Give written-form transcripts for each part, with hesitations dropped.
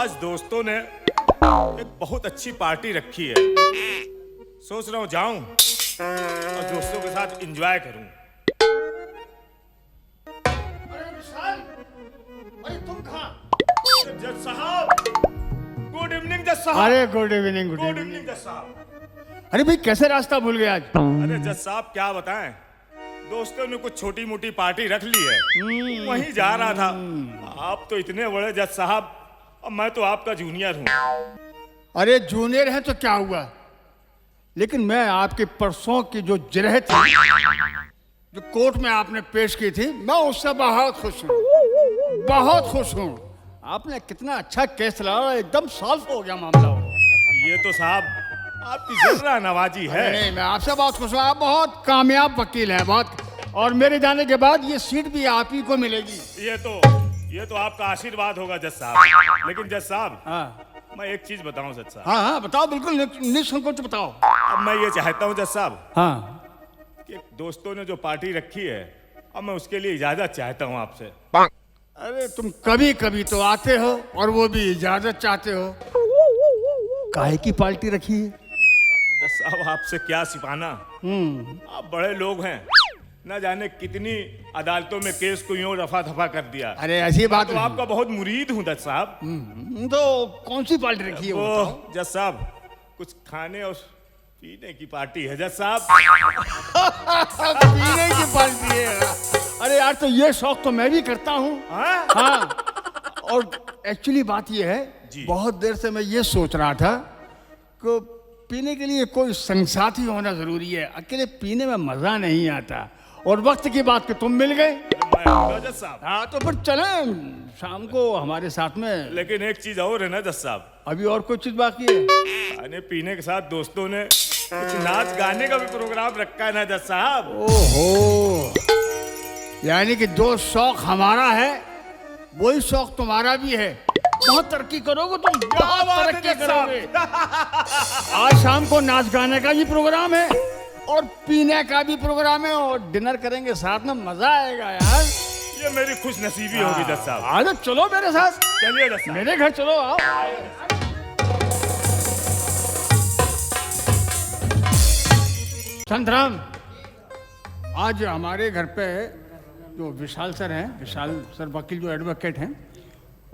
आज दोस्तों ने एक बहुत अच्छी पार्टी रखी है। सोच रहा हूँ जाऊं और दोस्तों के साथ एंजॉय करूं। अरे विशाल, अरे तुम कहाँ? जज साहब, गुड इवनिंग जज साहब। अरे गुड इवनिंग, गुड इवनिंग जज साहब। अरे भाई कैसे रास्ता भूल गए आज? अरे जज साहब क्या बताएं, दोस्तों ने कुछ छोटी मोटी पार्टी रख ली है, वहीं जा रहा था। आप तो इतने बड़े जज साहब और मैं तो आपका जूनियर हूँ। अरे जूनियर है तो क्या हुआ, लेकिन मैं आपके परसों की जो जिरह थी, जो कोर्ट में आपने पेश की थी, मैं उससे बहुत खुश हूँ, बहुत खुश हूँ। आपने कितना अच्छा केस लड़ा, एकदम सॉल्व हो गया मामला। ये तो साहब आपकी जर्रा नवाजी है। नहीं, मैं आपसे बहुत खुश हूँ। आप बहुत कामयाब वकील हैं, बहुत। और मेरे जाने के बाद ये सीट भी आप ही को मिलेगी। ये तो आपका आशीर्वाद होगा जज साहब। लेकिन जज साहब, हाँ मैं एक चीज बताऊं जज साहब। हाँ हाँ, बताओ, बिल्कुल निसंकोच बताओ। अब मैं ये चाहता हूं जज साहब हाँ, कि दोस्तों ने जो पार्टी रखी है, अब मैं उसके लिए इजाजत चाहता हूं आपसे। अरे तुम कभी कभी तो आते हो और वो भी इजाजत चाहते हो। काहे की पार्टी रखी है? जज साहब आपसे क्या सिपाना, आप बड़े लोग हैं, न जाने कितनी अदालतों में केस को यूं रफा दफा कर दिया। अरे ऐसी बात तो नहीं। आपका बहुत मुरीद हूं जज साहब। तो कौन सी पार्टी रखी है वो वो बताओ? जज साहब कुछ खाने और पीने की पार्टी है जज साहब। पीने की पार्टी है? अरे यार, तो ये शौक तो मैं भी करता हूँ। हाँ? हाँ, और एक्चुअली बात ये है, जी। बहुत देर से मैं ये सोच रहा था कि पीने के लिए कोई संगसाथी होना जरूरी है। अकेले पीने में मजा नहीं आता। और वक्त की बात कि तुम मिल गए। मैं आऊंगा जज साहब। हाँ, तो फिर चलें शाम को हमारे साथ में। लेकिन एक चीज और है ना जज साहब, अभी और कोई चीज बाकी है? खाने पीने के साथ दोस्तों ने कुछ नाच गाने का भी प्रोग्राम रखा है ना जज साहब। ओहो, यानी कि जो शौक हमारा है वही शौक तुम्हारा भी है। बहुत तरक्की करोगे तुम, बहुत बात है तरक्की जज साहब। करोगे। आज शाम को नाच गाने का भी प्रोग्राम है और पीने का भी प्रोग्राम है, और डिनर करेंगे साथ में, मजा आएगा यार। ये मेरी खुश नसीबी होगी जज साहब। आ जाओ, चलो मेरे साथ, चलिए जज साहब। मेरे घर चलो, आओ। संतराम, आज हमारे घर पे जो विशाल सर हैं, विशाल सर वकील जो एडवोकेट हैं,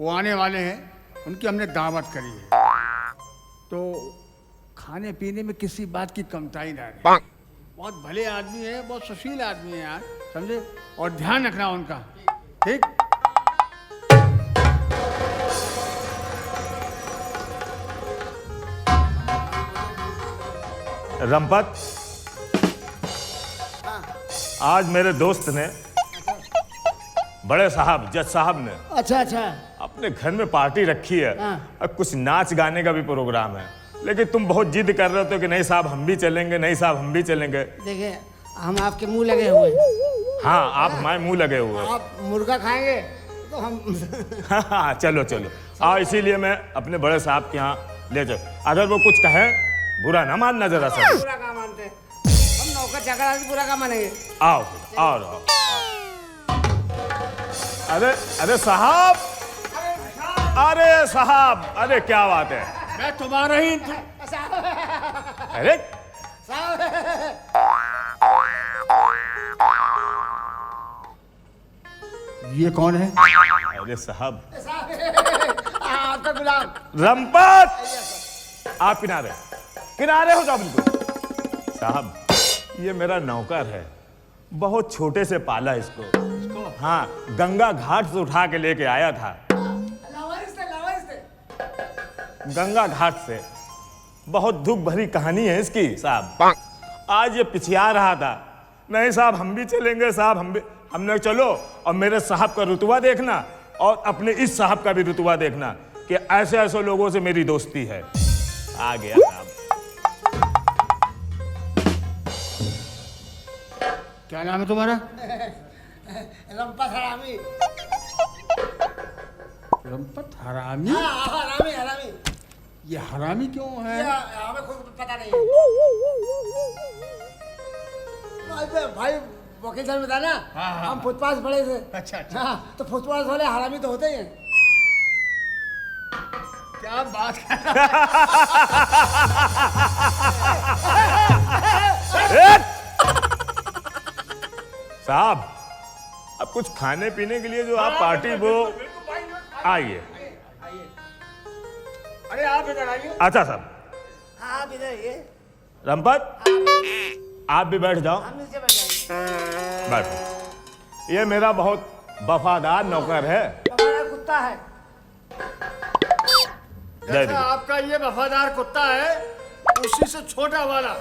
वो आने वाले हैं। उनकी हमने दावत करी है, तो खाने पीने में किसी बात की कमताई ना रहे। बहुत भले आदमी है, बहुत सुशील आदमी है यार, समझे? और ध्यान रखना उनका, ठीक? रंपत, आज मेरे दोस्त ने, बड़े साहब जज साहब ने अच्छा अच्छा। अपने घर में पार्टी रखी है। हाँ। और कुछ नाच गाने का भी प्रोग्राम है। लेकिन तुम बहुत जिद कर रहे हो कि नहीं साहब हम भी चलेंगे, नहीं साहब हम भी चलेंगे। देखिए, हम आपके मुंह लगे हुए हैं। हाँ, आप हमारे मुंह लगे हुए हो। आप मुर्गा खाएंगे तो हम हाँ, चलो चलो आओ, इसीलिए मैं अपने बड़े साहब के यहाँ ले जाओ। अगर वो कुछ कहे बुरा ना मानना जरा सा। बुरा काम मानते हैं हम, नौकर चाकर आदमी बुरा काम मानेंगे? आओ आओ आओ। अरे अरे साहब, अरे साहब, अरे क्या बात है? मैं तुम्हारा ही अरे ये कौन है? अरे साहब, आपका गुलाम। रंपत, आप किनारे किनारे हो जाओ बिल्कुल। साहब, ये मेरा नौकर है, बहुत छोटे से पाला इसको। हाँ, गंगा घाट से उठा के लेके आया था। गंगा घाट से। बहुत दुख भरी कहानी है इसकी साहब। आज ये पिछिया रहा था, नहीं साहब हम भी चलेंगे, साहब हम भी। हमने चलो, और मेरे साहब का रुतबा देखना और अपने इस साहब का भी रुतबा देखना कि ऐसे ऐसे लोगों से मेरी दोस्ती है। आ गया साहब। क्या नाम है तुम्हारा? रंपत हरामी। रंपत हरामी? हाँ, हरामी हरामी। ये हरामी क्यों है? हमें खुद पता नहीं है। भाई वकील साहब बता ना, हाँ। हम फुटपाथ पड़े थे। अच्छा अच्छा। हाँ, तो फुटपाथ वाले हरामी तो होते ही हैं। साहब बात कर साहब अब कुछ खाने पीने के लिए जो आप पार्टी वो आइए। अरे आप इधर आइए। अच्छा साहब, हाँ आप इधर ये रंपत आप भी बैठ जाओ। हम नीचे बैठ जाएंगे। बैठो। ये मेरा बहुत वफादार नौकर है। हमारा कुत्ता है। जय जैसा आपका ये वफादार कुत्ता है, उसी से छोटा वाला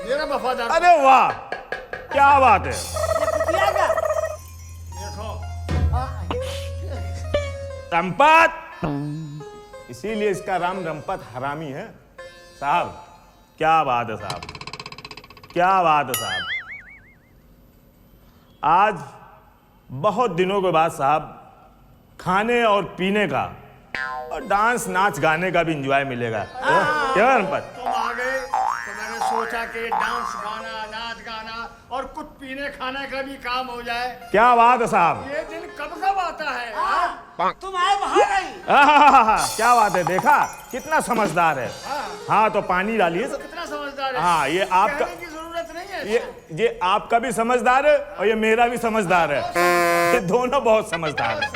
मेरा वफादार। अरे वाह, क्या बात है। ये कुतिया का देखो हाँ, रंपत, इसीलिए इसका नाम रंपत हरामी है। साहब क्या बात है साहब, क्या बात है साहब। आज बहुत दिनों के बाद साहब खाने और पीने का और डांस नाच गाने का भी एंजॉय मिलेगा। क्या रंपत? तुम आ गए तो मैंने सोचा कि डांस गाना, नाच गाना और कुछ पीने खाने का भी काम हो जाए। क्या बात है साहब। ये दिन कब कब आता है? हाँ, तुम आए बाहर आई। क्या बात है, देखा कितना समझदार है। हाँ तो पानी डालिए। कितना समझदार है। हाँ ये आपका, कहने की जरूरत नहीं है। ये आपका भी समझदार है और ये मेरा भी समझदार है। ये दोनों बहुत समझदार है।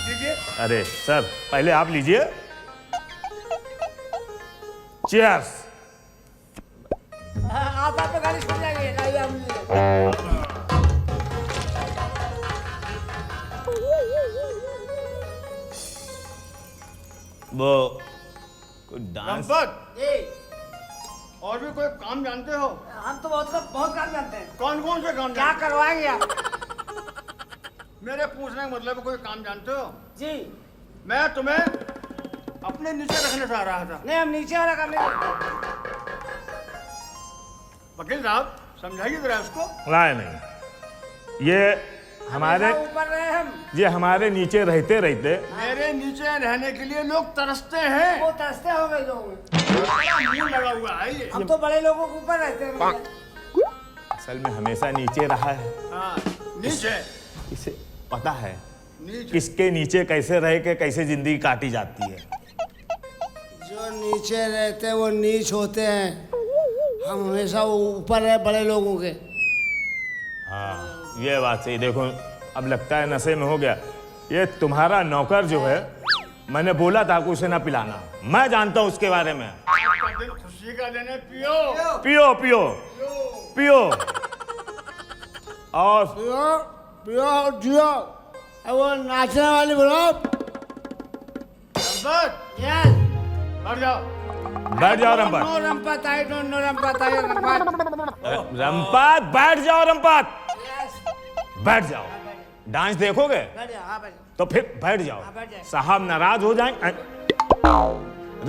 लीजिए। अरे सर पहले आप लीजिए। चीयर्स। आप पे गाड़ी छूट जाएगी। लाइए हम लिए। वो कुछ डांस। रंपत, जी और भी कोई काम जानते हो? हम तो बहुत काम जानते हैं। कौन कौन से काम क्या जानते करवाएंगे आप? हो? मेरे पूछने का मतलब है, कोई काम जानते हो? जी मैं तुम्हें अपने नीचे रखने चाह रहा था। नहीं, हम नीचे वाला काम नहीं करते। वकील साहब समझाइए जरा उसको। लाए नहीं, ये हमारे, हमेशा ऊपर रहे हम। ये हमारे नीचे रहते रहते मेरे नीचे रहने के लिए लोग तरसते हैं। वो तरसते हो गए लोग। बड़ा मुंह लगा हुआ है ये। हम तो बड़े लोगों के ऊपर रहते हैं भैया। असल में हमेशा नीचे रहा है। हाँ, नीचे इसे पता है नीचे। किसके नीचे कैसे रह के कैसे जिंदगी काटी जाती है। जो नीचे रहते हैं वो नीच होते हैं। हम हमेशा ऊपर रहे बड़े लोगों के। हाँ ये बात सही। देखो अब लगता है नशे में हो गया। ये तुम्हारा नौकर जो है, मैंने बोला था कि उसे ना पिलाना। मैं जानता हूँ उसके बारे में। आपका दिन खुशी का दिन है, पियो पियो पियो पियो। और पियो पियो जियो। अब वो नाचने वाली बोलो। रंपत, यस हट जाओ। बैठ जाओ Rampat. No Rampat, I don't know Rampat, आई रंपत। रंपत बैठ जाओ। रंपत यस बैठ जाओ। डांस देखोगे बैठ जाओ। हाँ बैठ जाओ। तो फिर बैठ जाओ। हाँ, बैठ जाए। साहब नाराज हो जाएंगे।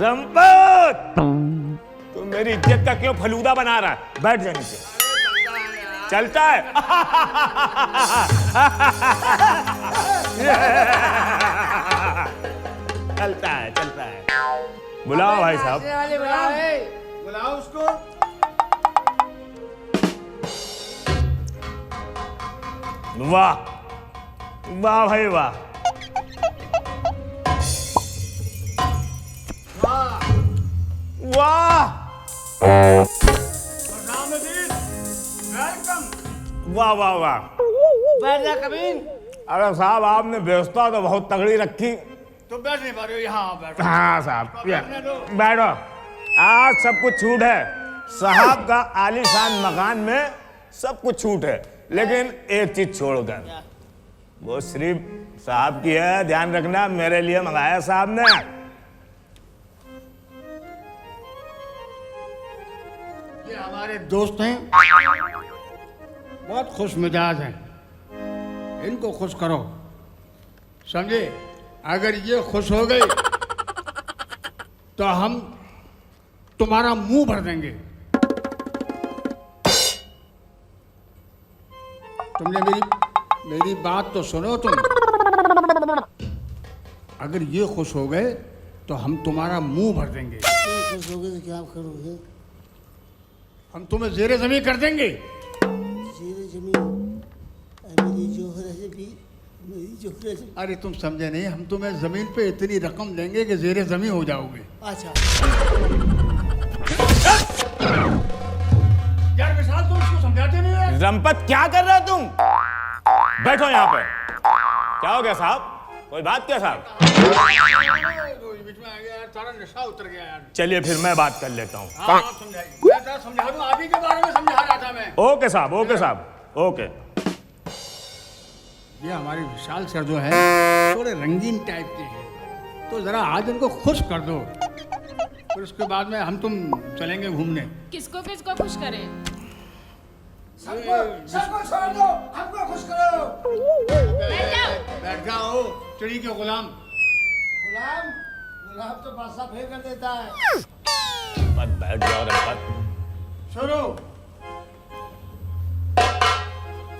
रंपत तू मेरी इज्जत का क्यों फलूदा बना रहा है? बैठ जा नीचे। चलता है। चलता है चलता है। बुलाओ भाई साहब। नाचने वाली बुलाओ। बुलाओ उसको। वाह वाह भाई वाह। वाह, वाह रामदीन, वेलकम। वाह वाह वाह। बैठ जा कबीर। अरे साहब आपने व्यवस्था तो बहुत तगड़ी रखी। तो बैठ नहीं पा रहे हो, यहाँ बैठो। हाँ साहब बैठने दो। बैठो। आज सब कुछ छूट है। साहब का आलीशान मकान में सब कुछ छूट है, लेकिन एक चीज छोड़कर, वो सिर्फ साहब की है। ध्यान रखना, मेरे लिए मंगाया साहब ने। ये हमारे दोस्त हैं, बहुत खुश मिजाज हैं। इनको खुश करो, समझे? अगर ये खुश हो गए तो हम तुम्हारा मुंह भर देंगे। तुमने मेरी बात तो सुनो तुम। अगर ये खुश हो गए तो हम तुम्हारा मुंह भर देंगे। खुश हो गए तो क्या करोगे? हम तुम्हें जेरे जमीन कर देंगे। जेरे जमीन मेरी जो है भी मेरी जोरे से। अरे तुम समझे नहीं, हम तुम्हें जमीन पे इतनी रकम देंगे कि जेरे जमीन हो जाओगे। अच्छा यार विशाल, तुम इसको समझाते नहीं हो। रंपत क्या कर रहे हो तुम? बैठो यहाँ पे। क्या हो गया साहब? कोई बात क्या साहब? बीच में आ गया यार, सारा नशा उतर गया यार। चलिए फिर मैं बात कर लेता हूँ। हाँ, आप समझाइए। मैं जरा समझा दूं, आप ही के बारे में समझा रहा था मैं। ओके साहब, ओके साहब, ओके। ये हमारे विशाल सर जो है थोड़े रंगीन टाइप के हैं, तो जरा आज उनको खुश कर दो, फिर उसके बाद में हम तुम चलेंगे घूमने। किसको किसको खुश करें? सबको छोड़ दो, हमको खुश करो। बैठ जाओ चिड़ी के गुलाम। गुलाम गुलाम तो बादशाह फेल कर देता है। रंपत बैठ जाओ रंपत। शुरू।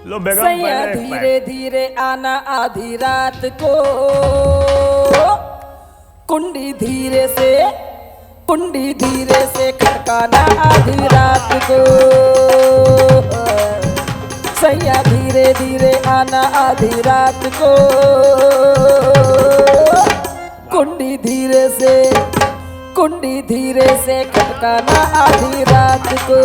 लो बेगम सैया पहले धीरे धीरे आना आधी रात को, कुंडी धीरे से खटकाना आधी रात को। सैया धीरे धीरे आना आधी रात को, कुंडी धीरे से खटकाना आधी रात को।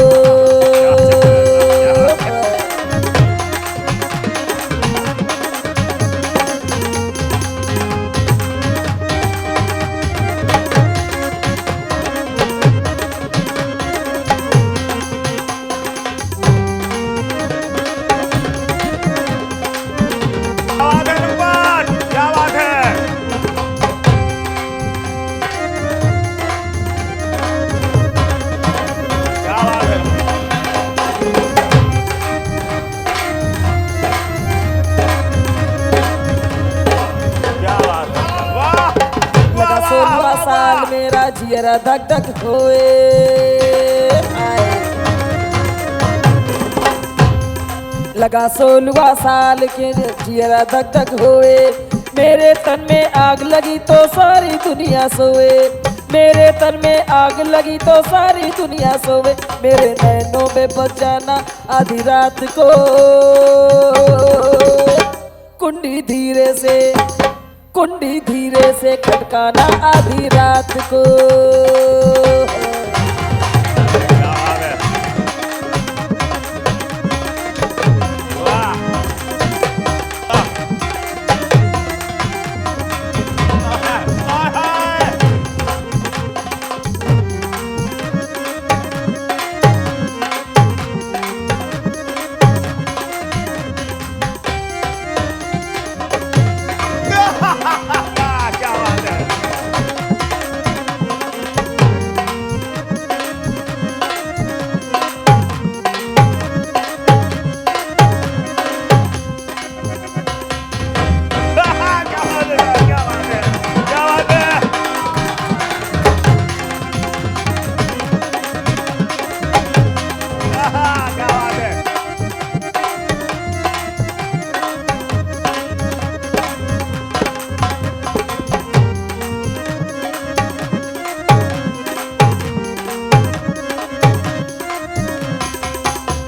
क्या बात है? साल मेरा जियरा धक धक होए, लगा 16वां साल के जियरा धक धक होए। मेरे तन में आग लगी तो सारी दुनिया सोए, मेरे तन में आग लगी तो सारी दुनिया सोए। मेरे नैनों में बच जाना आधी रात को, कुंडी धीरे से खटकाना आधी रात को।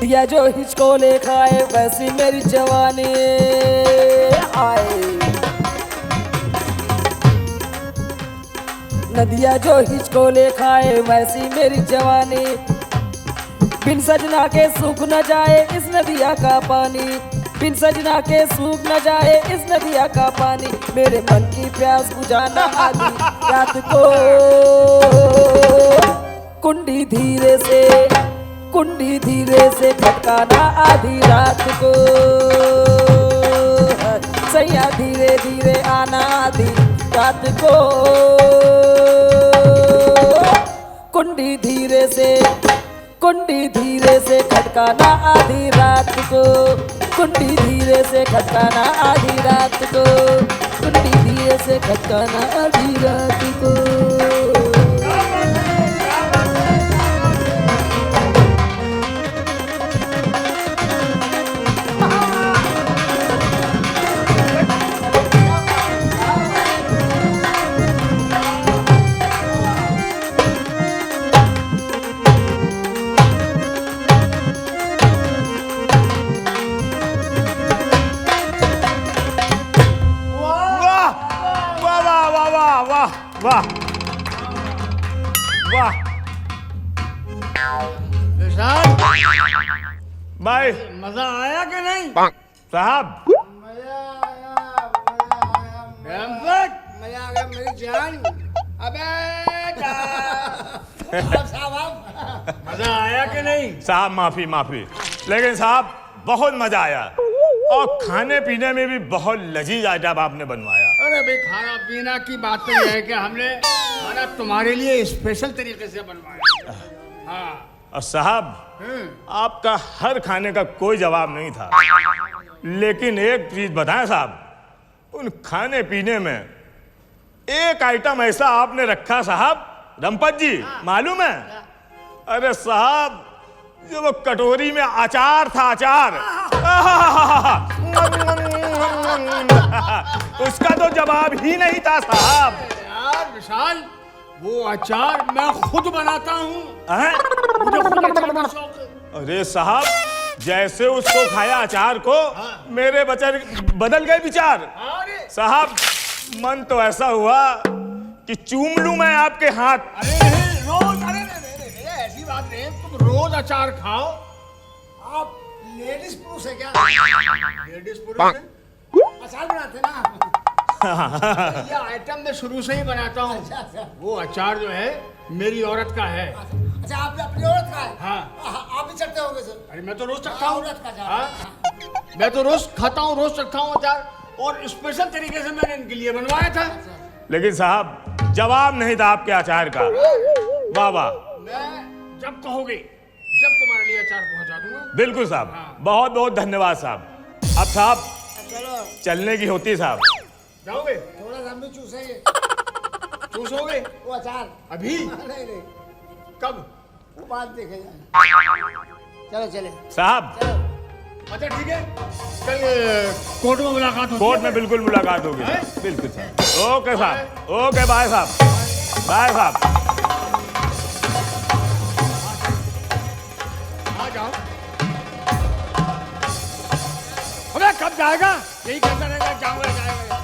या जो हिचको ले खाए वैसी मेरी जवानी आए। नदिया जो हिचको ले खाए वैसी मेरी जवानी, बिन सजना के सूख न जाए इस नदिया का पानी, बिन सजना के सूख न जाए इस नदिया का पानी। मेरे मन की प्यास बुझाना आधी रात को, कुंडी धीरे से खटकाना आधी रात को। सैया धीरे धीरे आना आधी रात को, कुंडी धीरे से खटकाना आधी रात को, कुंडी धीरे से खटकाना आधी रात को, कुंडी धीरे से खटकाना आधी रात को। विशाल, बाय मजा आया कि नहीं? साहब। मजा आया, मजा आया, रामपत, मजा आ गया मेरी जान। अबे साहब मजा आया कि नहीं? साहब माफी माफी, लेकिन साहब बहुत मजा आया और खाने पीने में भी बहुत लजीज आइटम आपने बनवाया। अरे भाई, खाना पीना की बात तो यह है कि हमने खाना तुम्हारे लिए स्पेशल तरीके से बनवाया। हाँ। और साहब आपका हर खाने का कोई जवाब नहीं था, लेकिन एक चीज बताएं साहब, उन खाने पीने में एक आइटम ऐसा आपने रखा साहब, रमपत जी, मालूम है? अरे साहब, जो वो कटोरी में अचार था, अचार, उसका तो जवाब ही नहीं था साहब। यार विशाल, वो अचार मैं खुद बनाता हूँ। हैं? मुझे खुद अचार का शौक है। अरे साहब, जैसे उसको खाया अचार को, मेरे बदल गए विचार। अरे साहब, मन तो ऐसा हुआ कि चूम लूं मैं आपके हाथ। अरे नहीं, रोज, अरे नहीं, ऐसी बात नहीं, तुम रोज अचार खाओ। आप लेडीज पुरुष है क्या? लेडीज पुरुष है? अचार बनाते ना? ये आइटम मैं शुरू से ही बनाता हूँ। अच्छा। वो अचार जो है मेरी औरत का है। अच्छा, आप अपनी औरत का है? हाँ। आप भी चढ़ते होंगे सर? अरे मैं तो रोज चखता हूँ। औरत का अचार। हाँ? मैं तो रोज खाता हूँ, रोज चखता हूँ अचार, और स्पेशल तरीके से मैंने इनके लिए बनवाया था। लेकिन साहब, जवाब नहीं था आपके अचार का। वाह वाह। मैं जब कहोगे, जब तुम्हारे लिए अचार पहुंचा दूंगा। बिल्कुल साहब, बहुत बहुत धन्यवाद साहब। अब साहब चलो, चलने की होती साहब। जाओगे? थोड़ा सा हम भी चूसेंगे चूसोगे? वो अचार। अभी? नहीं नहीं, कब? वो बात देखे जाए। चलो चले साहब, चलो। अच्छा ठीक है, कल कोर्ट में मुलाकात होगी। कोर्ट में बिल्कुल मुलाकात होगी। हैं? बिल्कुल साहब। ओके साहब, ओके, बाय साहब, बाय साहब। आ जाओ। अबे कब जाएगा? यही कहता रहेगा, जाऊंगा जाएगा।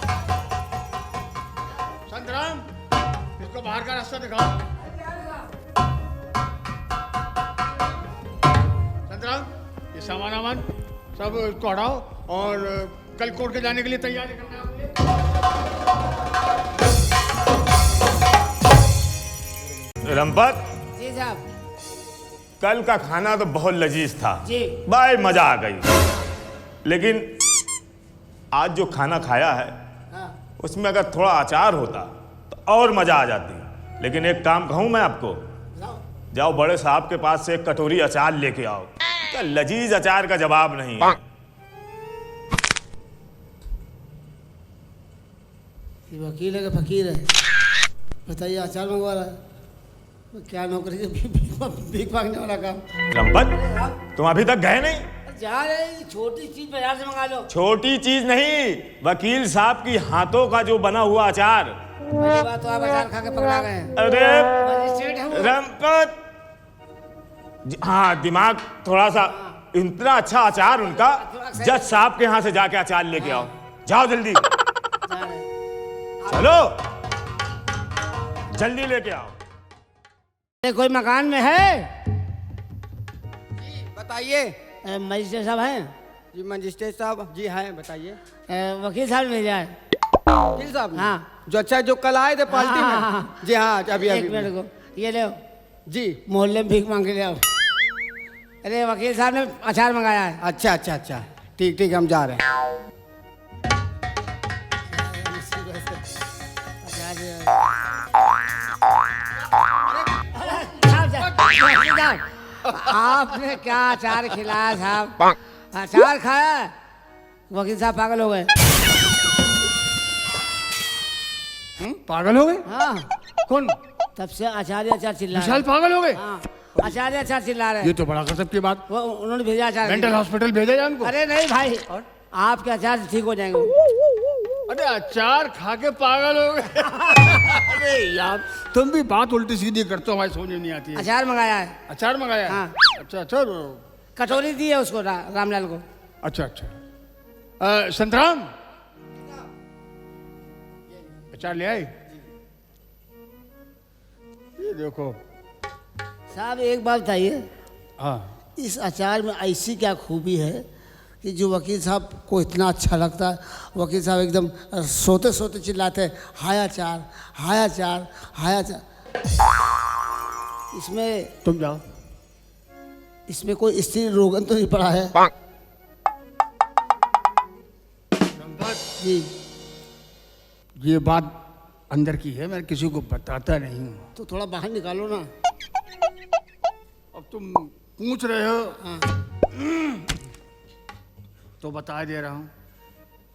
संतराम, इसको बाहर का रास्ता दिखाओ। संतराम, ये सामान वामान सब इसको हटाओ और कल कोर्ट के जाने के लिए तैयारी करना है आपने। रमपत, जी साहब। कल का खाना तो बहुत लजीज था जी। भाई, मजा आ गई। लेकिन आज जो खाना खाया है, हाँ। उसमें अगर थोड़ा अचार होता तो और मजा आ जाती। लेकिन एक काम कहूं मैं आपको, जाओ। जाओ बड़े साहब के पास से एक कटोरी अचार लेके आओ। क्या लजीज अचार का जवाब नहीं है। ये वकील है कि फकीर है? बताइए, अचार मंगवा रहा है? क्या नौकरी के भीख मांगने वाला काम? रमपत, तुम अभी तक गए नहीं? जा रहे, छोटी चीज बाजार से मंगा लो। छोटी चीज नहीं, वकील साहब की हाथों का जो बना हुआ अचार। पहली बात तो आप अचार खा के पकड़ा गए हैं। अरे मजिस्ट्रेट है वो। रमपत, हाँ, दिमाग थोड़ा सा, इतना अच्छा अचार उनका। जज साहब के यहाँ से जाके अचार लेके आओ, जाओ जल्दी, जा रहे। चलो जल्दी लेके आओ। ये कोई मकान में है? बताइए। मजिस्ट्रेट साहब हैं? जी मजिस्ट्रेट साहब जी हैं, बताइए। वकील साहब मिल जाए? वकील साहब ने? हाँ। जो अच्छा जो कल आए थे पार्टी हाँ, में। हाँ। जी हाँ, अभी एक अभी मिनट को, ये ले जी। मोहल्ले में भीख मांग के ले आओ। अरे वकील साहब ने अचार मंगाया है। अच्छा अच्छा अच्छा, ठीक ठीक, हम जा रहे हैं। आपने क्या अचार खिलाया साहब? अचार खाया? वकील साहब पागल हो गए। पागल हो गए? हाँ, कौन? तब से अचार अचार चिल्ला रहे विशाल हैं। पागल हो गए? हाँ, अचार अचार चिल्ला रहे ये हैं। तो बड़ा गजब की बात। वो उन्होंने भेजा अचार। मेंटल हॉस्पिटल भेजा जाए उनको? अरे नहीं भाई, आपके अचार से ठीक हो जाएंगे। अरे अचार खा के पागल हो गए। अरे यार, तुम भी बात उल्टी सीधी करते हो, हमारी समझ में नहीं आती है। अचार मंगाया है। अचार मंगाया? हाँ। अच्छा अच्छा कटोरी दी है उसको, रामलाल को। अच्छा अच्छा। संतराम, अचार ले आए? ये देखो, साहब एक बात बताइए, हाँ, इस अचार में ऐसी क्या खूबी है कि जो वकील साहब को इतना अच्छा लगता है? वकील साहब एकदम सोते सोते चिल्लाते हैं, हाय अचार, हाय अचार, हाय अचार। इसमें तुम जाओ। इसमें कोई स्त्री रोगन तो नहीं पड़ा है? जी, ये बात अंदर की है, मैं किसी को बताता नहीं हूँ। तो थोड़ा बाहर निकालो ना। अब तुम पूछ रहे हो हाँ, तो बता दे रहा हूँ,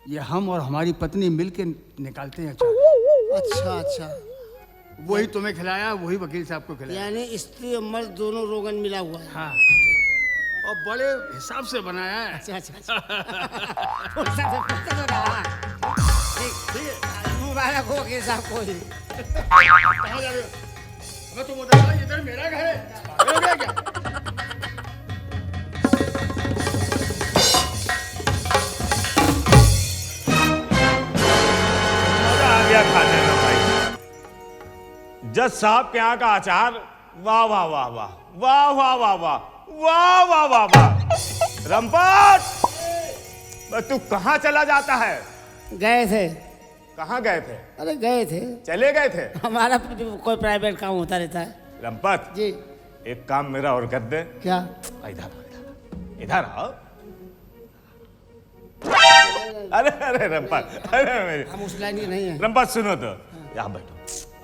ये हम और हमारी पत्नी मिलके निकालते हैं अचार। अच्छा अच्छा, वही तुम्हें खिलाया, वही वकील साहब को खिलाया। यानी स्त्री और मर्द दोनों रोगन मिला हुआ है। हाँ, और बड़े हिसाब से बनाया है। अच्छा अच्छा अच्छा। फुर्सत हो रहा। ठीक ठीक, मुबारक हो वकील साहब को ही। कहाँ जा रहे हो? मैं तुम उधर आओ, इधर मेरा घर है। पागल हो गया क्या? मजा आ गया खाने में भाई। जज साहब के यहाँ का अचार, वाह वाह वाह वाह वाह वाह वाह वाह वाह वाह वाह वाह। रमपट, तू कहाँ चला जाता है? गए थे। कहाँ गए थे? अरे गए थे, चले गए थे? हमारा कोई प्राइवेट काम होता रहता है। रमपत जी, एक काम मेरा और कर दे। क्या? इधर इधर आओ। अरे अरे रमपत, अरे मेरी हम उस लाइन के नहीं हैं। रमपत सुनो तो, यहाँ बैठो,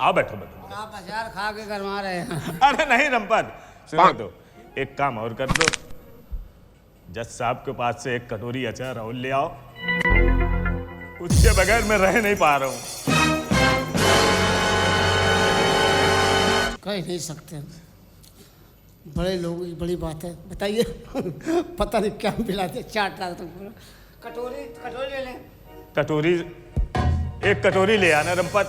आओ बैठो बैठो। आप अचार खा के गरमा रहे हैं। अरे नहीं रमपत, सुनो तो, एक काम और कर दो। जज साहब के पास से एक कटोरी अचार और ले आओ, उसके बगैर मैं रह नहीं पा रहा हूँ। कह नहीं सकते, बड़े लोगों की बड़ी बात है। बताइए। पता नहीं क्या मिलाते, चाट रहा था पूरा। कटोरी कटोरी ले लें। कटोरी, एक कटोरी ले आना रमपत।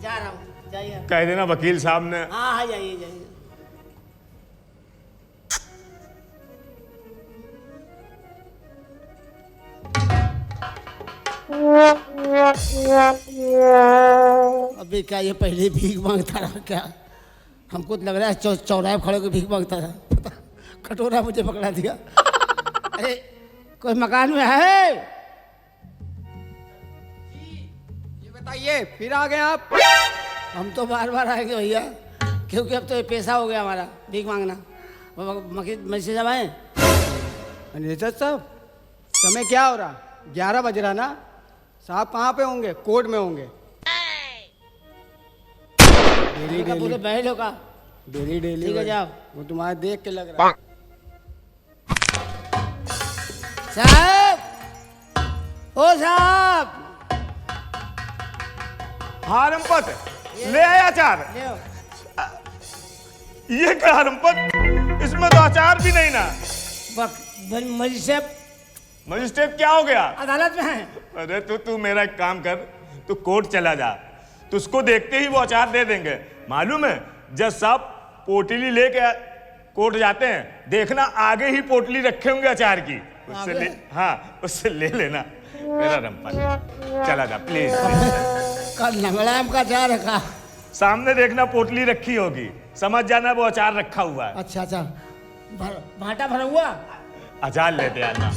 जा रहा हूँ, जाइए। कह देना वकील साहब ने। हाँ हाँ, जाइए जाइए। अबे क्या ये पहले भीख मांगता रहा क्या? हमको तो लग रहा है चौराहे खड़े होकर भीख मांगता था। कटोरा मुझे पकड़ा दिया। अरे कोई मकान में है? ये बताइए, फिर आ गए आप? हम तो बार बार आएंगे भैया, क्योंकि अब तो ये पैसा हो गया हमारा भीख मांगना। मस्जिद साहब आए? मैनेजर साहब, समय क्या हो रहा? 11 बज रहा ना? साहब कहाँ पे होंगे? कोर्ट में होंगे। डेली पूरे डेली बहल होगा। डेली डेली ठीक है, जाओ। वो तुम्हारे देख के लग रहा है। साहब, ओ साहब, हाँ रमपत, ले आया अचार। ले आओ। ये क्या रमपत, इसमें तो अचार भी नहीं ना। मजिस्ट्रेट मजिस्ट्रेट क्या हो गया? अदालत में है। अरे तू मेरा एक काम कर, तू कोर्ट चला जा, तो उसको देखते ही वो अचार दे देंगे। मालूम है, जज साहब पोटली लेके कोर्ट जाते हैं, देखना आगे ही पोटली रखे होंगे अचार की, उससे ले, हाँ उससे ले लेना मेरा रमपत। चला जा प्लीज। कल लंगड़ाम का अचार रखा। सामने देखना पोटली रखी होगी, समझ जाना वो अचार रखा हुआ है। अच्छा अच्छा, भाटा भरा हुआ। अचार लेते आना।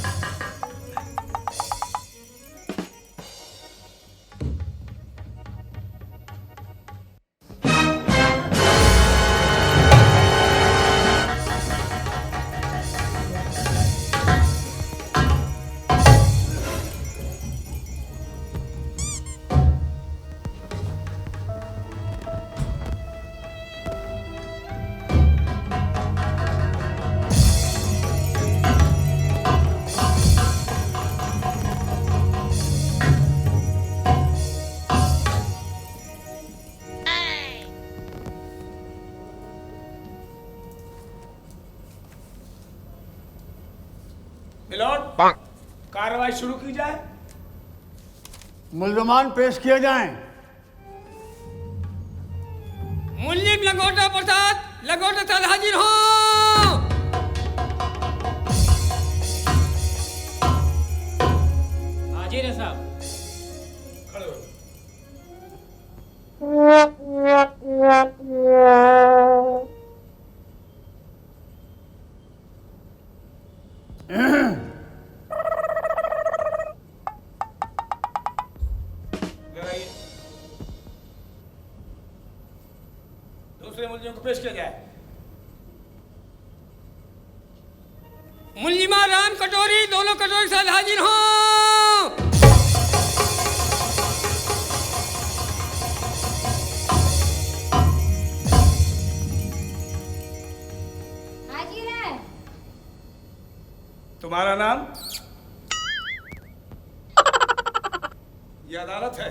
मिलोड, कार्रवाई शुरू की जाए। मुल्जमान पेश किए जाएं। मुल्जिम लंगोटा प्रसाद लंगोटा साल हाजिर हो। हाजिर है साहब। खड़े हो। दूसरे मुलजिम को पेश किया जाए। मुल्जिमा राम कटोरी, दोनों कटोरी के साथ हाजिर हो। हाजिर है। तुम्हारा नाम? यह अदालत है,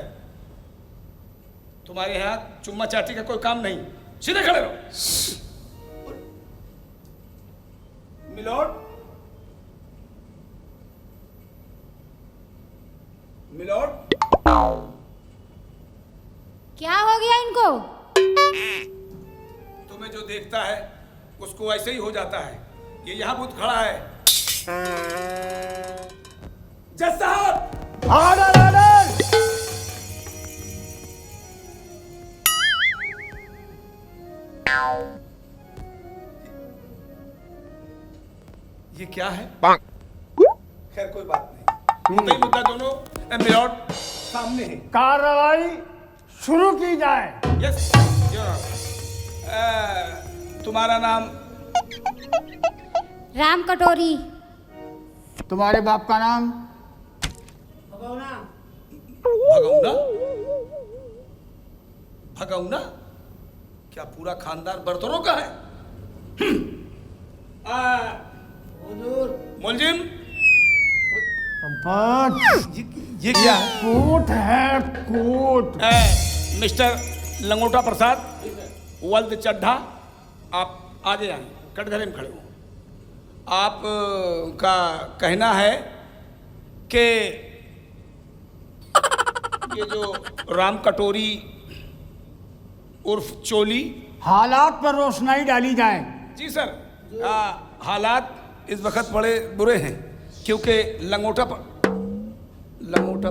तुम्हारे यहाँ चुम्मा चाटी का कोई काम नहीं। सीधे खड़े रहो। मिलोड, मिलोड, क्या हो गया इनको? तुम्हें जो देखता है उसको ऐसे ही हो जाता है। ये यहाँ बुत खड़ा है। जज साहब, ऑर्डर ऑर्डर। ये क्या है? खैर कोई बात नहीं। मुद्दा ही मुद्दा दोनों मिलोड सामने है। कार्रवाई शुरू की जाए। यस, तुम्हारा नाम? राम कटोरी। तुम्हारे बाप का नाम? भगौना? भगौना? क्या पूरा खानदान बर्तनों का है? मुलजिम, ये क्या है? कोट है, कोट। मिस्टर लंगोटा प्रसाद वल्द चड्ढा, आप आगे आए, कटघरे में खड़े हो। आप का कहना है कि ये जो राम कटोरी उर्फ चोली। हालात पर रोशनाई डाली जाए। जी सर, हालात इस वक्त बड़े बुरे हैं क्योंकि लंगोटा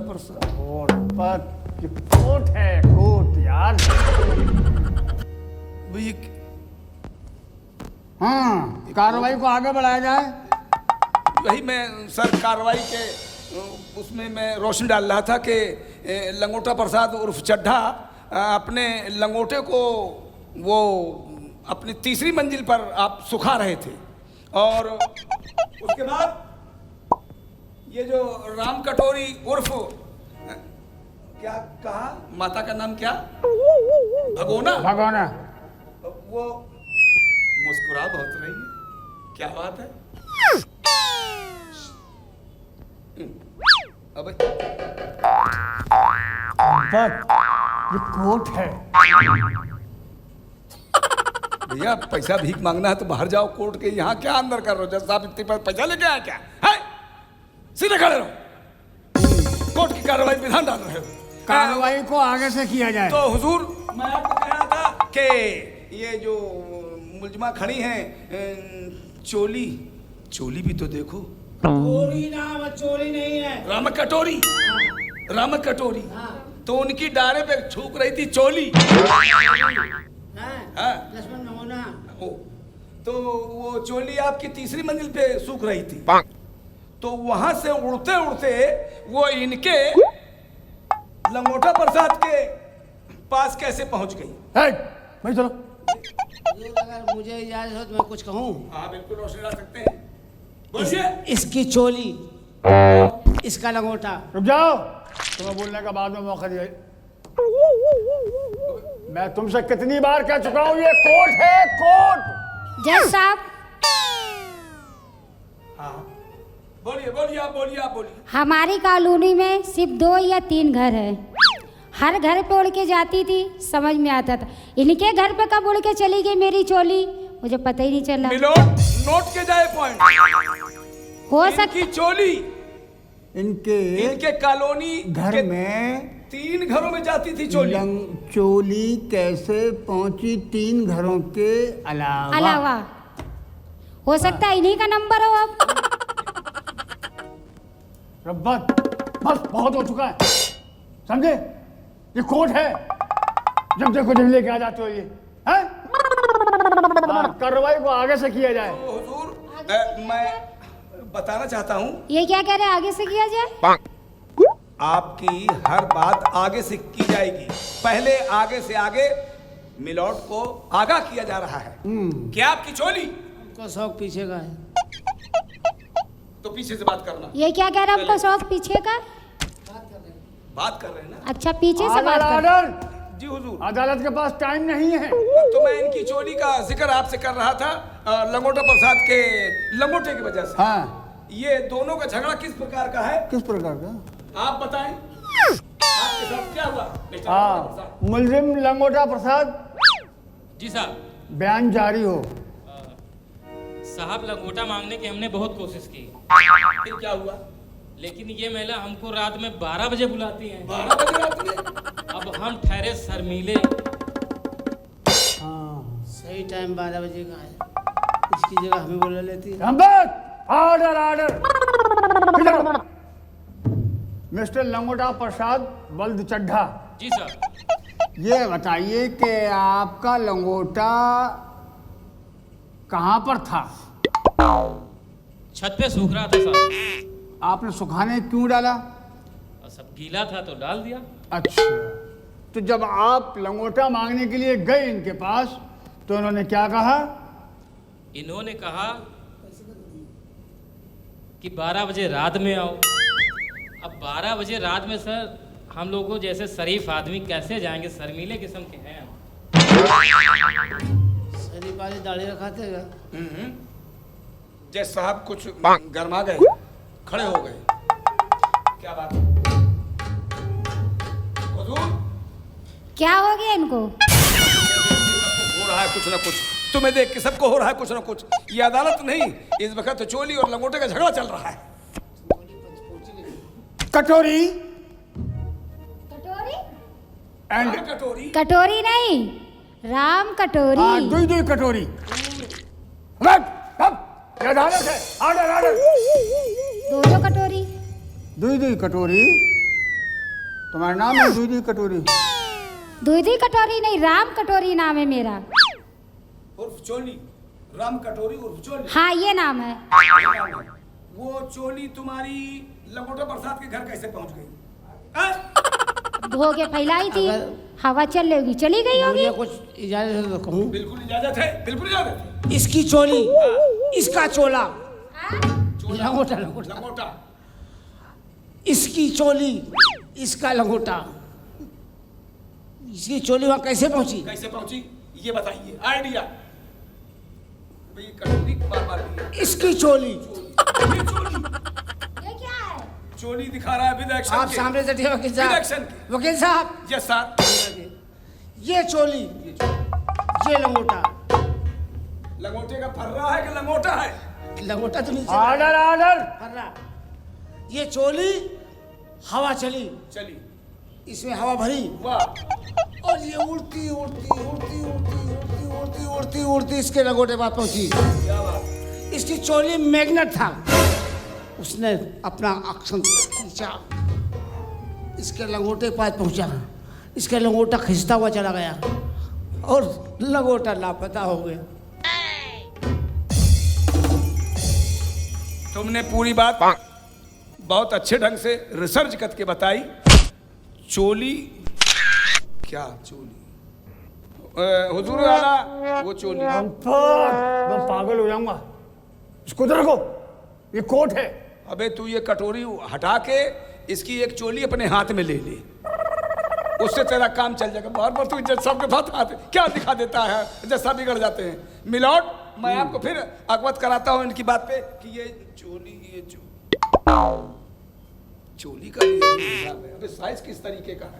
प्रसाद कोट है, कोट यार। हाँ, कार्रवाई को आगे बढ़ाया जाए। वही मैं सर कार्रवाई के उसमें मैं रोशनी डाल रहा था कि लंगोटा प्रसाद उर्फ चड्ढा अपने लंगोटे को वो अपनी तीसरी मंजिल पर आप सुखा रहे थे, और उसके बाद ये जो राम कटोरी उर्फ क्या कहा, माता का नाम क्या? भगोना। भगोना। वो मुस्कुरा बहुत रही है, क्या बात है? अबे ये कोट है। भैया पैसा भीख मांगना है तो बाहर जाओ, कोर्ट के यहाँ क्या अंदर कर रहे हो? जज साहब इतने पैसा लेके आया क्या है? सीधे खड़े रहो। कोर्ट की कार्रवाई विधान डाल रहे हो। कार्रवाई को आगे से किया जाए। तो हुजूर, मैं आपको कह रहा था कि ये जो मुलजिमा खड़ी हैं चोली, चोली भी तो देखो। चोरी नाम, चोरी नहीं है। राम कटोरी, राम कटोरी। तो उनकी डारे पे छूक रही थी चोली। हाँ। लक्ष्मण नमूना। तो वो चोली आपकी तीसरी मंजिल पे सूख रही थी, तो वहां से उड़ते उड़ते वो इनके लंगोटा प्रसाद के पास कैसे पहुंच गई? भाई चलो। अगर मुझे इजाजत हो तो मैं कुछ कहूँ? हाँ बिल्कुल, रोशनी डाल सकते हैं, बोलिए। इसकी चोली, इसका लंगोटा। रुक जाओ, तुम्हें बोलने का बाद में मौका दिया। मैं तुमसे कितनी बार कह चुका हूं, ये कोर्ट है, कोर्ट। जज साहब, हाँ बोलिए बोलिए, आप बोलिए, आप बोलिए। हमारी कॉलोनी में सिर्फ 2 या 3 घर हैं। हर घर पे उड़ के जाती थी, समझ में आता था। इनके घर पे कब उड़ के चली गई मेरी चोली, मुझे पता ही नहीं चला। मिलोड, नोट के जाए पॉइंट। हो इनकी सकती चोली इनके कॉलोनी घर के में 3 घरों में जाती थी चोली। चोली कैसे पहुंची 3 घरों के अलावा? हो सकता है इन्हीं का नंबर हो। अब रब्बत, बस बहुत हो चुका है, समझे? ये कोर्ट है, जब देखो जब लेके आ जाते हो ये, हैं? कार्रवाई को आगे से किया जाए। तो हुजूर, मैं बताना चाहता हूँ, ये क्या कह रहे हैं, आगे से किया जाए? आपकी हर बात आगे से की जाएगी। पहले आगे से आगे मिलॉर्ड को आगाह किया जा रहा है कि आपकी चोली हमको शौक पीछे का है। तो पीछे से बात करना। ये क्या कह रहा है हमको शौक पीछे का? बात कर रहे हैं ना। अच्छा पीछे से बात कर। ऑर्डर। जी हुजूर। अदालत के पास टाइम नहीं है। तो मैं इनकी चोली का जिक्र आपसे कर रहा था लंगोटा प्रसाद के लंगोटे की वजह से। हाँ। ये दोनों का झगड़ा किस प्रकार का है किस प्रकार का? आप बताएं। आपके साथ क्या हुआ मिस्टर लंगोटा हाँ, प्रसाद? मुलजिम लंगोटा प्रसाद, जी साहब। बयान जारी हो। साहब लंगोटा मांगने की हमने बहुत कोशिश की, फिर क्या हुआ? लेकिन ये महिला हमको रात में 12 बजे बुलाती हैं। 12 बजे रात में? अब हम ठहरे शर्मीले। हाँ। सही टाइम 12 बजे का है, इसकी जगह हमें बोला लेती। Order order. मिस्टर लंगोटा प्रसाद बल्द चड्ढा, जी साहब। ये बताइए कि आपका लंगोटा कहाँ पर था? छत पे सूख रहा था साहब। आपने सुखाने क्यों डाला? और सब गीला था तो डाल दिया। अच्छा, तो जब आप लंगोटा मांगने के लिए गए इनके पास तो उन्होंने क्या कहा? इन्होंने कहा कि 12 बजे रात में आओ। अब 12 बजे रात में सर हम लोगों जैसे शरीफ आदमी कैसे जाएंगे? शर्मीले किस्म के हैं हम। शरीफ वाली दाढ़ी रखाते का। जज साहब कुछ गरमा गए, खड़े हो गए। क्या बात है? हुजूर, क्या हो गया इनको? हो रहा है कुछ ना कुछ, तुम्हें देख के सबको हो रहा है कुछ ना कुछ। ये अदालत नहीं, इस वक्त तो चोली और लंगोटे का झगड़ा चल रहा है। कटोरी कटोरी? एंड कटोरी। कटोरी नहीं, राम कटोरी। दुई दुई कटोरी। ये अदालत है। Order order. दो कटोरी। दुई दुई कटोरी। तुम्हारा नाम है दुई दुई कटोरी? दूधी कटोरी नहीं, राम कटोरी नाम है मेरा। उर्फ चोली, राम कटोरी उर्फ चोली। हाँ ये नाम है। वो चोली तुम्हारी लंगोटा प्रसाद के घर कैसे पहुंच गई? धो के फैलाई थी, हवा चल रही होगी, चली गई होगी। मुझे कुछ इजाजत है तो कहूँ? बिल्कुल इजाजत है, बिल्कुल इजाजत है। इसकी चोली, इसका चोला। लंगोटा लंगोटा। लंगोटा। इसकी चोली, इसका लंगोटा। इसकी चोली वहाँ कैसे पहुंची? कैसे पहुंची ये बताइए, आइडिया। भाई कटोरी बार-बार ली। इसकी चोली। ये चोली, ये क्या है? चोली दिखा रहा है विद एक्शन आप के। सामने से वकील विद साहब। एक्शन के। वकील साहब, यस सर। ये चोली, ये लंगोटा। लंगोटे का फर्रा है कि लंगोटा है? लंगोटा तो नीचे ऑर्डर ऑर्डर। फर्रा। ये चोली हवा चली, चली, इसमें हवा भरी वाह। और ये उड़ती उड़ती उड़ती उड़ती उड़ती उड़ती उड़ती उड़ती इसके लंगोटे पास पहुंची। क्या बात। इसकी चोली मैग्नेट था, उसने अपना एक्शन खींचा, इसके लंगोटे पास पहुंचा, इसका लंगोटा खिंचता हुआ चला गया और लंगोटा लापता हो गया। तुमने पूरी बात बहुत अच्छे ढंग से रिसर्च करके बताई। चोली क्या चोली? हुजूर वाला वो चोली। मैं पागल हो जाऊंगा। इसको तो रखो, ये कोट है। अबे तू ये कटोरी हटा के इसकी एक चोली अपने हाथ में ले ले, उससे तेरा काम चल जाएगा। बार बार तू जज साहब के पास आते क्या दिखा देता है, जज साहब बिगड़ जाते हैं। मिलॉर्ड, मैं आपको फिर अवगत कराता हूँ इनकी बात पे कि ये चोली, ये चोली का ये अबे साइज किस तरीके का है?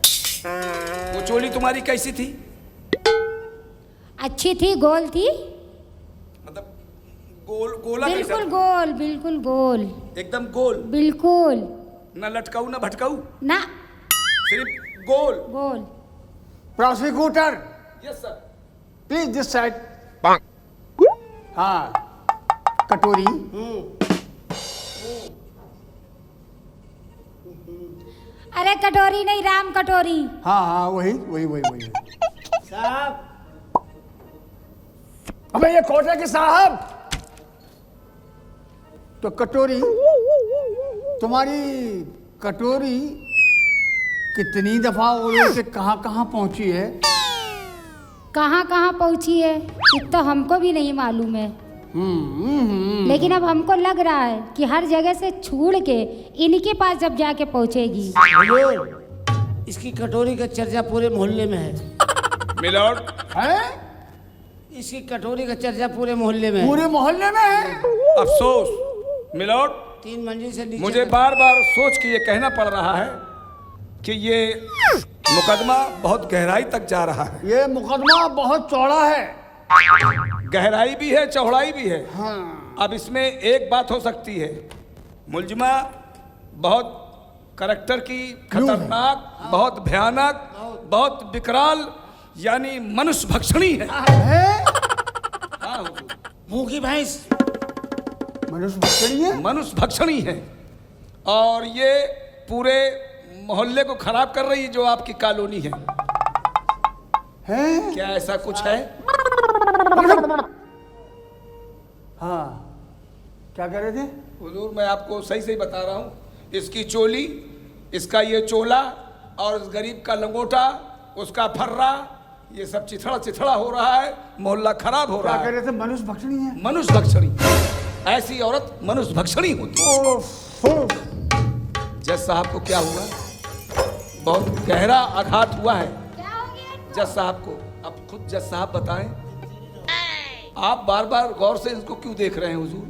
वो चोली तुम्हारी कैसी थी? अच्छी थी, गोल थी, मतलब गोल, गोला कैसा बिल्कुल था? गोल, बिल्कुल गोल, एकदम गोल, बिल्कुल ना लटकाऊ ना भटकाऊ, ना, सिर्फ goal. Goal. Prosecutor yes sir. Please this side. हाँ, कटोरी। अरे कटोरी नहीं, राम कटोरी। हाँ हाँ, वही वही वही वही। साहब, अबे ये कोट है कि साहब? तो कटोरी, तुम्हारी कटोरी कितनी दफा उड़े से कहाँ कहाँ पहुंची है? कहाँ कहाँ पहुँची है ये तो हमको भी नहीं मालूम है। लेकिन अब हमको लग रहा है कि हर जगह से छोड़ के इनके पास जब जाके पहुँचेगी। हुजूर, इसकी कटोरी का चर्चा पूरे मोहल्ले में है। मिलॉर्ड, हैं? इसकी कटोरी का चर्चा पूरे मोहल्ले में है। पूरे मोहल्ले में है। अफसोस मिलॉर्ड, 3 मंजिल से नीचे मुझे तक। बार बार सोच के ये कहना पड़ रहा है कि ये मुकदमा बहुत गहराई तक जा रहा है। ये मुकदमा बहुत चौड़ा है। गहराई भी है, चौड़ाई भी है। हाँ। अब इसमें एक बात हो सकती है, मुलजिमा बहुत करैक्टर की खतरनाक, बहुत भयानक, बहुत विकराल, यानी मनुष्य भक्षणी है। हाँ हुजूर, मुंह की भैंस। मनुष्य भक्षणी है। मनुष्य भक्षणी है और ये पूरे मोहल्ले को खराब कर रही है जो आपकी कॉलोनी है। हैं? क्या ऐसा कुछ है? हाँ, क्या कह रहे थे? हुजूर, मैं आपको सही सही बता रहा हूँ, इसकी चोली, इसका ये चोला और इस गरीब का लंगोटा, उसका फर्रा, ये सब चिथड़ा चिथड़ा हो रहा है, मोहल्ला खराब हो रहा क्या कह है। रहे थे? मनुष्य भक्षणी है। मनुष्य भक्षणी, ऐसी औरत मनुष्य भक्षणी होती है। ओह, जज साहब को क्या हुआ? बहुत गहरा आघात हुआ है जज साहब को। अब खुद जज साहब बताएं, आप बार बार गौर से इसको क्यों देख रहे हैं हुजूर?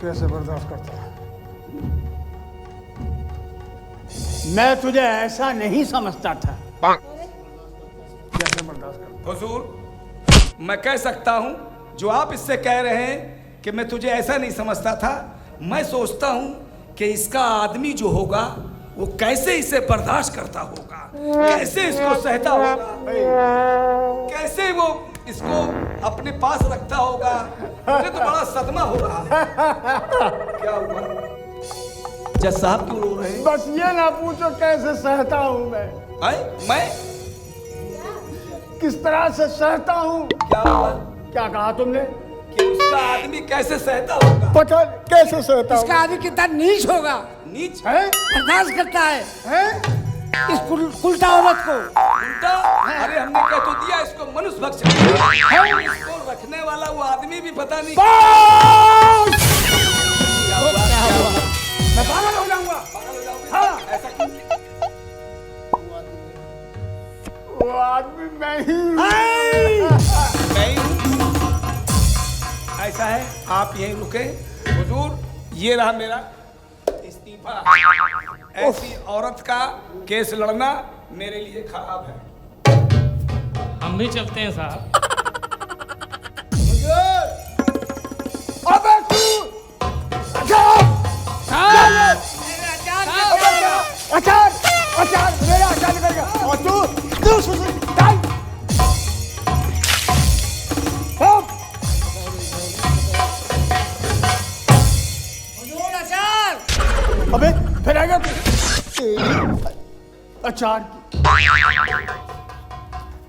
कैसे बर्दाश्त करता है? मैं तुझे ऐसा नहीं समझता था। कैसे बर्दाश्त करता? हुजूर, मैं कह सकता हूं जो आप इससे कह रहे हैं कि मैं तुझे ऐसा नहीं समझता था, मैं सोचता हूं कि इसका आदमी जो होगा वो कैसे इसे बर्दाश्त करता होगा, कैसे इसको सहता होगा, कैसे वो इसको अपने पास रखता होगा। मुझे तो बड़ा सदमा हो रहा है। क्या हुआ? जज साहब क्यों रो रहे हैं? बस ये ना पूछो कैसे सहता हूँ मैं। मैं किस तरह से सहता हूँ? क्या हुआ क्या कहा तुमने? कि उसका आदमी कैसे सहता होगा? पता कैसे सहता हूँ? इसका आदमी कितना नीच होगा, नीच है? बर्दाश्त करता है हैं? इस कुलटा औरत को। उल्टा? अरे हमने कह तो दिया इसको मनुष्य भक्षण। इसको रखने वाला वो आदमी भी पता नहीं क्या हुआ? मैं पागल हो जाऊंगा। पागल हो जाओगे? हाँ। ऐसा क्यों? वो आदमी मैं ही हूँ। नहीं, ऐसा है, आप यहीं रुके। हुजूर, ये रहा मेरा इस्तीफा। ऐसी औरत का केस लड़ना मेरे लिए खराब है। हम भी चलते हैं साहब। अबे तू अचार अचार मेरा अचार निकल गया और तू टाइम अबे फिर आएगा अचार